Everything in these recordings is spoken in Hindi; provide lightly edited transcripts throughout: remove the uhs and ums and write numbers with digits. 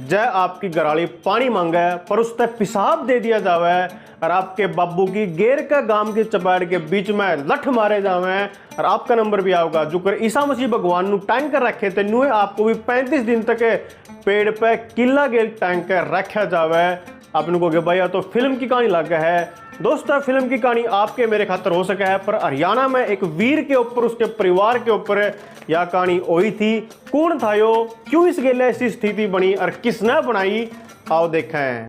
जय आपकी गराली पानी मांगे पर उससे पिसाब दे दिया जावे और आपके बाबू की गेर का गांव की चपाड़ के बीच में लठ मारे जावे और आपका नंबर भी आओगा। जुकर ईसा मसीह भगवान नु टांग कर रखे थे नुए आपको भी 35 दिन तक पेड़ पे किला गेल टांग कर रखा जावे। आपने को भैया तो फिल्म की कहानी लग है। दोस्तों फिल्म की कहानी आपके मेरे खातर हो सके है, पर हरियाणा में एक वीर के ऊपर उसके परिवार के ऊपर यह कहानी हुई थी। कौन था यो, क्यों इस गेले ऐसी स्थिति बनी और किसने बनाई, आओ देखें।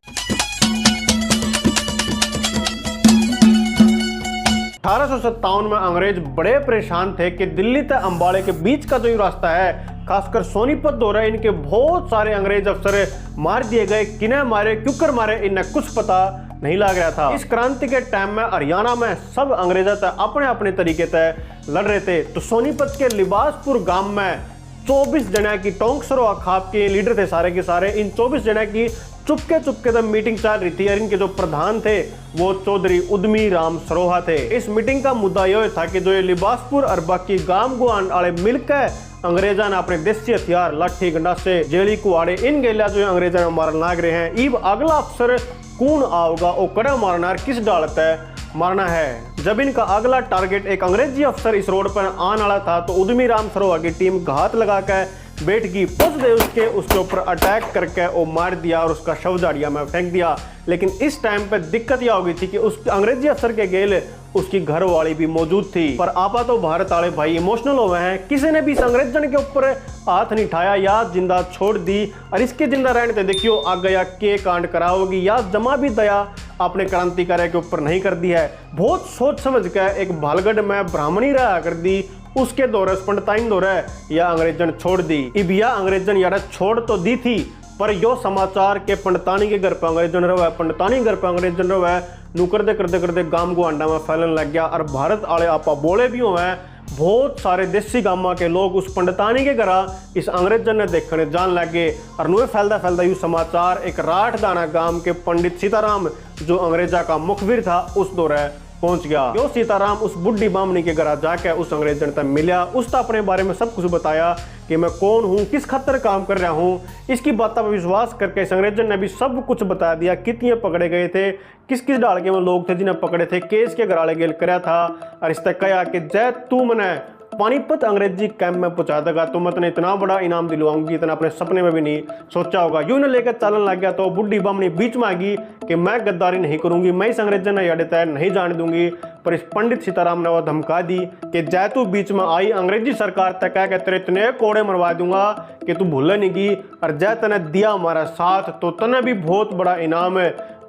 1857 में अंग्रेज बड़े परेशान थे कि दिल्ली से अंबाले के बीच का जो रास्ता है, खासकर सोनीपत दौरा, इनके बहुत सारे अंग्रेज अफसर मार दिए गए। किन्हें मारे, क्यों मारे, इन्हें कुछ पता नहीं लग रहा था। इस क्रांति के टाइम में हरियाणा में सब अंग्रेज अपने अपने तरीके से लड़ रहे थे। तो सोनीपत के लिबासपुर गांव में 24 जने की टोंकसरो अखाब के लीडर थे सारे के सारे। इन 24 जने की चुपके तो मीटिंग चल रही थी और इनके जो प्रधान थे वो चौधरी उद्यमी राम सरोहा थे। इस मीटिंग का मुद्दा यह था कि जो ये लिबासपुर और बाकी गांव गुआंड वाले मिलकर अंग्रेजा ने अपने देसी हथियार लाठी गंडासे जेली कुआड़े इन गेलिया जो अंग्रेजा ने मारन लाग रहे हैं। इब अगला अफसर कौन आओगा, वो कड़ा मारना और किस डालता है मारना है। जब इनका अगला टारगेट एक अंग्रेजी अफसर इस रोड पर आने वाला था तो उद्यमी राम सरोहा की टीम घात लगाकर बैठ गई। पुश दे उसके ऊपर अटैक करके वो मार दिया और उसका शव झाड़िया में फेंक दिया। लेकिन इस टाइम पे दिक्कत यह हो गई थी कि उस अंग्रेजी अफसर के गेल उसकी घर वाली भी मौजूद थी। पर आपा तो भारत वाले भाई इमोशनल हो गए हैं, किसी ने भी इस अंग्रेजन के ऊपर हाथ नहीं उठाया या जिंदा छोड़ दी। और इसके जिंदा रहने से देखियो आ गया के कांड कराओगी या जमा भी दया आपने क्रांतिकारी के ऊपर नहीं कर दी है। बहुत सोच समझ कर एक भालगढ़ में ब्राह्मणी रहा कर दी, उसके दौरे पंडिताइन दौरे या अंग्रेजन छोड़ दी। इब या अंग्रेजन यार छोड़ तो दी थी, पर यो समाचार के पंडितानी के घर पर अंग्रेजन रहे, पंडितानी घर पर अंग्रेजन रहे नू करते गांव गुआंडा में फैलन लग गया। और भारत वाले आपा बोले भी हुए, बहुत सारे देसी गांव के लोग उस पंडितानी के घर इस अंग्रेजन ने देखने जान लगे। और नुए फैलता यू समाचार एक राठदाना गांव के पंडित सीताराम जो अंग्रेजा का मुखबिर था उस दौरे पहुंच गया। यो सीताराम उस बुढ़ी बामनी के घर जाकर उस अंग्रेजन तक मिला, उसने अपने बारे में सब कुछ बताया कि मैं कौन हूँ, किस खातर काम कर रहा हूँ। इसकी बातों पर विश्वास करके इस अंग्रेजन ने भी सब कुछ बता दिया, कितने पकड़े गए थे, किस किस डाल के वो लोग थे जिन्हें पकड़े थे, केस के घराले गेल कराया था। और इस तक कहा कि जय तू मने पानीपत अंग्रेजी कैंप में पहुंचा देगा तो मैं तुम्हें इतना बड़ा इनाम दिलवाऊंगी, इतना अपने सपने में भी नहीं सोचा होगा। यूं ने लेकर चलन लग गया तो बुढ़ी बामनी बीच में आ गई कि मैं गद्दारी नहीं करूंगी, मैं इस अंग्रेजन ने याद तय नहीं जाने दूंगी। पर इस पंडित सीताराम ने वो धमका दी कि जय तू बीच में आई अंग्रेजी सरकार तक कह के तेरे इतने कोड़े मरवा दूंगा कि तू भूल नहीं गई। और जय तने दिया हमारा साथ तो तने भी बहुत बड़ा इनाम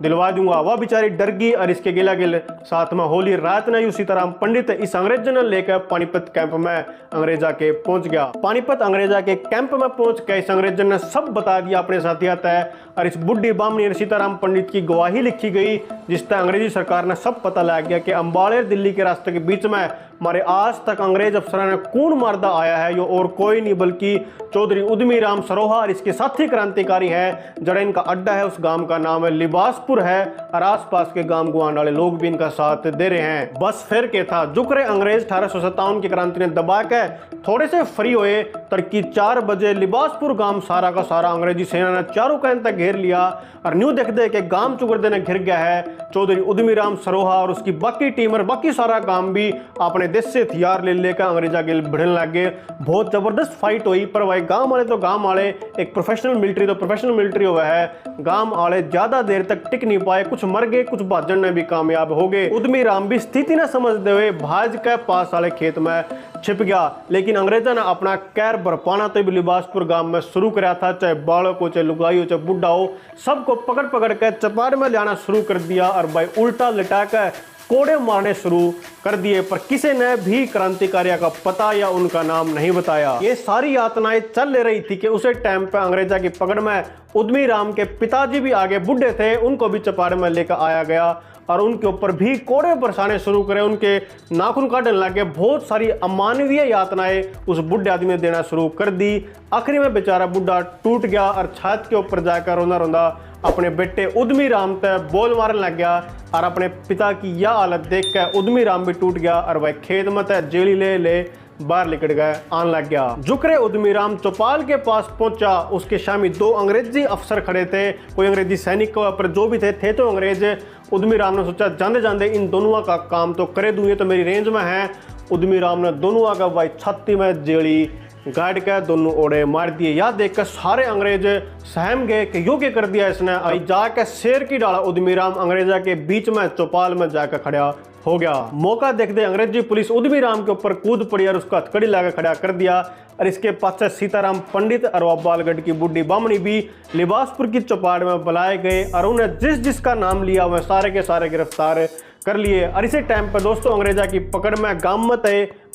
दिलवा दूंगा। वह बेचारी डर गई और इसके गिला गिल साथ में होली रात ने यू सीताराम पंडित इस अंग्रेजन ने लेकर पानीपत कैंप में अंग्रेजा के पहुंच गया। पानीपत अंग्रेजा के कैंप में पहुंच के इस अंग्रेजन ने सब बता दिया अपने साथिया तय। और इस बुढ़ी बामनी और सीताराम पंडित की गवाही लिखी गई जिससे अंग्रेजी सरकार ने सब पता लग गया कि अंबाले दिल्ली के रास्ते के बीच में हमारे आज तक अंग्रेज अफसर ने कौन मारदा आया है, यो और कोई नहीं बल्कि चौधरी उद्यमी राम सरोहा और इसके साथी क्रांतिकारी है। जड़ा इनका अड्डा है उस गांव का नाम है लिबासपुर है और आसपास के गांव गुआंड वाले लोग भी इनका साथ दे रहे हैं। बस फिर के था जुकरे अंग्रेज 1857 की क्रांति ने दबा के थोड़े से फ्री हुए। तड़की 4 बजे लिबासपुर गांव सारा का सारा अंग्रेजी सेना ने चारों कैन तक घेर लिया और न्यू देख दे के गांव चुगड़दे ने घिर गया है। चौधरी उद्यमी राम सरोहा और उसकी बाकी टीम और बाकी सारा गांव भी अपने देश से हथियार ले लेकर अंग्रेजा के भिड़ने लग गए। बहुत जबरदस्त फाइट हुई, पर भाई गांव वाले तो गांव वाले, एक प्रोफेशनल मिलिट्री तो प्रोफेशनल मिलिट्री हुआ है। गांव वाले ज्यादा देर तक टिक नहीं पाए, कुछ मर गए, कुछ भाजन में भी कामयाब हो गए। उद्यमी राम भी स्थिति न समझते हुए भाज के पास वाले खेत में छिप गया। लेकिन अंग्रेजा ने अपना कैर बरपाना तो भी लिबासपुर गांव में शुरू कराया था, चाहे बालक हो, चाहे लुगाई हो, चाहे बुढ़ा हो, सबको पकड़ पकड़ के चपाड़ में लाना शुरू कर दिया और भाई उल्टा लिटा कर कोड़े मारने शुरू कर दिए। पर किसी ने भी क्रांतिकारियों का पता या उनका नाम नहीं बताया। ये सारी यातनाएं चल ले रही थी कि उसे टाइम पे अंग्रेजा की पकड़ में उद्यमी राम के पिताजी भी आगे बुढ़े थे, उनको भी चपाड़ में लेकर आया गया और उनके ऊपर भी कोड़े बरसाने शुरू करे, उनके नाखून काटने लगे। बहुत सारी अमानवीय यातनाएं उस बुढ़े आदमी ने देना शुरू कर दी। आखिरी में बेचारा बुढ़ा टूट गया और छत के ऊपर जाकर रोना रोंदा अपने बेटे उद्यमी राम ते बोल मारने लग गया। और अपने पिता की यह हालत देख कर उद्यमी राम भी टूट गया और वह खेत में जेली ले बाहर निकल गए आने लग गया। जुकरे उद्यमी राम चौपाल के पास पहुंचा, उसके शामी 2 अंग्रेजी अफसर खड़े थे, कोई अंग्रेजी सैनिक पर जो भी थे तो अंग्रेज। उद्यमी राम ने सोचा जाने जाने इन दोनों का काम तो करे दूं, ये तो मेरी रेंज में है। उद्यमी राम ने दोनों का भाई छाती में जेड़ी गाड़ के दोनों ओढ़े मार दिए। यह देखकर सारे अंग्रेज सहम गए कि यो क्या कर दिया इसने। आई जाके शेर की डाला उद्यमी राम अंग्रेजा के बीच में चौपाल में जाकर खड़ा हो गया। मौका देखते अंग्रेजी पुलिस उद्यमी राम के ऊपर कूद पड़ी और उसका हथकड़ी लाकर खड़ा कर दिया। और इसके पास सीताराम पंडित और बालगढ़ की बुढ़ी बामणी भी लिबासपुर की चौपाड़ में बुलाए गए और उन्हें जिस जिसका नाम लिया वह सारे के सारे गिरफ्तार कर लिए। और इसी टाइम पर दोस्तों अंग्रेजा की पकड़ में गामत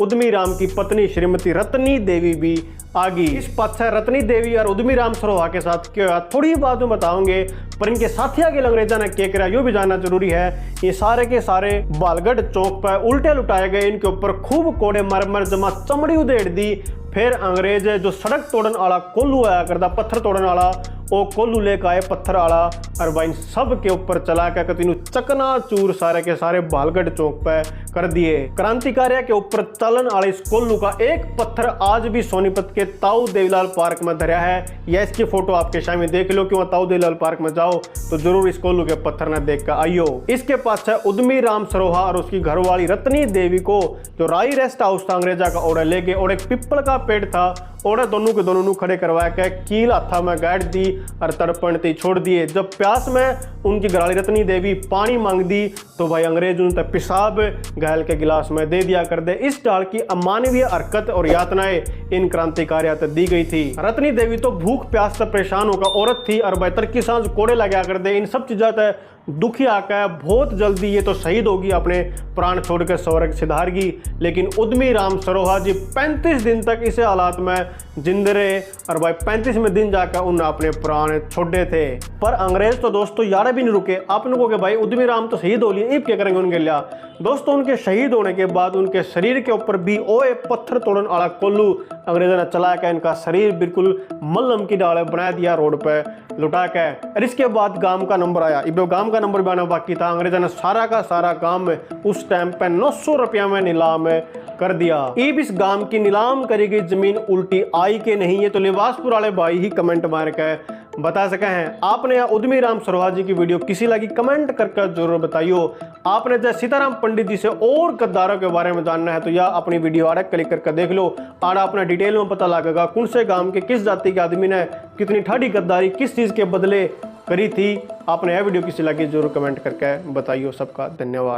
उद्यमी राम की पत्नी श्रीमती रत्नी देवी भी आ गई। इस पातशाह रत्नी देवी और उद्यमी राम सरोहा के साथ क्या हुआ थोड़ी बात में बताओगे, पर इनके साथिया के अंग्रेजा ने क्या करा यो भी जानना जरूरी है। ये सारे के सारे बालगढ़ चौक पर उल्टे लुटाए गए, इनके ऊपर खूब कोड़े मर जमा चमड़ी उधेड़ दी। फिर अंग्रेज जो सड़क तोड़न वाला कोल्लू आया करता, पत्थर तोड़न वाला, वो कोल्लू लेकर आए पत्थर वाला और भाई सब के ऊपर चला कर कतीनू चकना चूर सारे के सारे बालगढ़ चौक पे कर दिए। क्रांतिकारियों के ऊपर चलन वाले इस कोल्लू का एक पत्थर आज भी सोनीपत के ताऊ देवीलाल पार्क में धरा है। या इसकी फोटो आपके सामने देख लो कि वहाँ ताऊ देवीलाल पार्क में जाओ तो जरूर इस कोल्लू के पत्थर न देख कर आइयो। इसके पास है उद्यमी राम सरोहा और उसकी घरवाली रत्नी देवी को जो राई रेस्ट हाउस था अंग्रेजा का ओढ़े लेके, और एक पिप्पल का पेड़ था, ओढ़े दोनों के दोनों खड़े करवा के कील हाथा में गाड़ दी और तड़पणती छोड़ दिए। जब प्यास में उनकी घरवाली रत्नी देवी पानी मांग दी तो भाई अंग्रेज उन तक पेशाब घायल के गिलास में दे दिया कर दे। इस डाल की अमानवीय हरकत और यातनाएं इन क्रांतिकारियों तक दी गई थी। रत्नी देवी तो भूख प्यास से परेशान होकर औरत थी और बेहतर की सांझ कोड़े लगा कर दे। इन सब चीजों तक दुखी आकर बहुत जल्दी ये तो शहीद होगी, अपने प्राण छोड़कर स्वर्ग सिधारगी। लेकिन उद्यमी राम सरोहा जी 35 दिन तक इस हालात में जिंदे रहे और भाई 35वें दिन जाकर उन्होंने अपने प्राण छोड़े थे। पर अंग्रेज तो दोस्तों यार भी नहीं रुके। आप लोगों के भाई उद्यमी राम तो शहीद हो लिए, अब क्या करेंगे उनके लिए। दोस्तों उनके शहीद होने के बाद उनके शरीर के ऊपर भी ओए पत्थर तोड़न वाला कोल्लू अंग्रेजों ने चला के इनका शरीर बिल्कुल मल्लम की डाले बना दिया रोड पे लुटा के। और इसके बाद गांव का नंबर आया, इब गांव का नंबर भी आना बाकी था। अंग्रेजों ने सारा का सारा काम उस टाइम पे 900 रुपया में नीलाम कर दिया। अब इस गांव की नीलाम करी गई जमीन उल्टी आई के नहीं है तो लिबासपुर वाले भाई ही कमेंट मार के बता सके हैं। आपने या उद्यमी राम सरोहा जी की वीडियो किसी लगी कमेंट करके जरूर बताइयो। आपने जैसे सीताराम पंडित जी से और गद्दारों के बारे में जानना है तो या अपनी वीडियो आड़े क्लिक करके देख लो। आड़ा अपना डिटेल में पता लगेगा कौन से गांव के किस जाति के आदमी ने कितनी ठाड़ी गद्दारी किस चीज के बदले करी थी। आपने यह वीडियो किसी लगी जरूर कमेंट करके बताइयो। सबका धन्यवाद।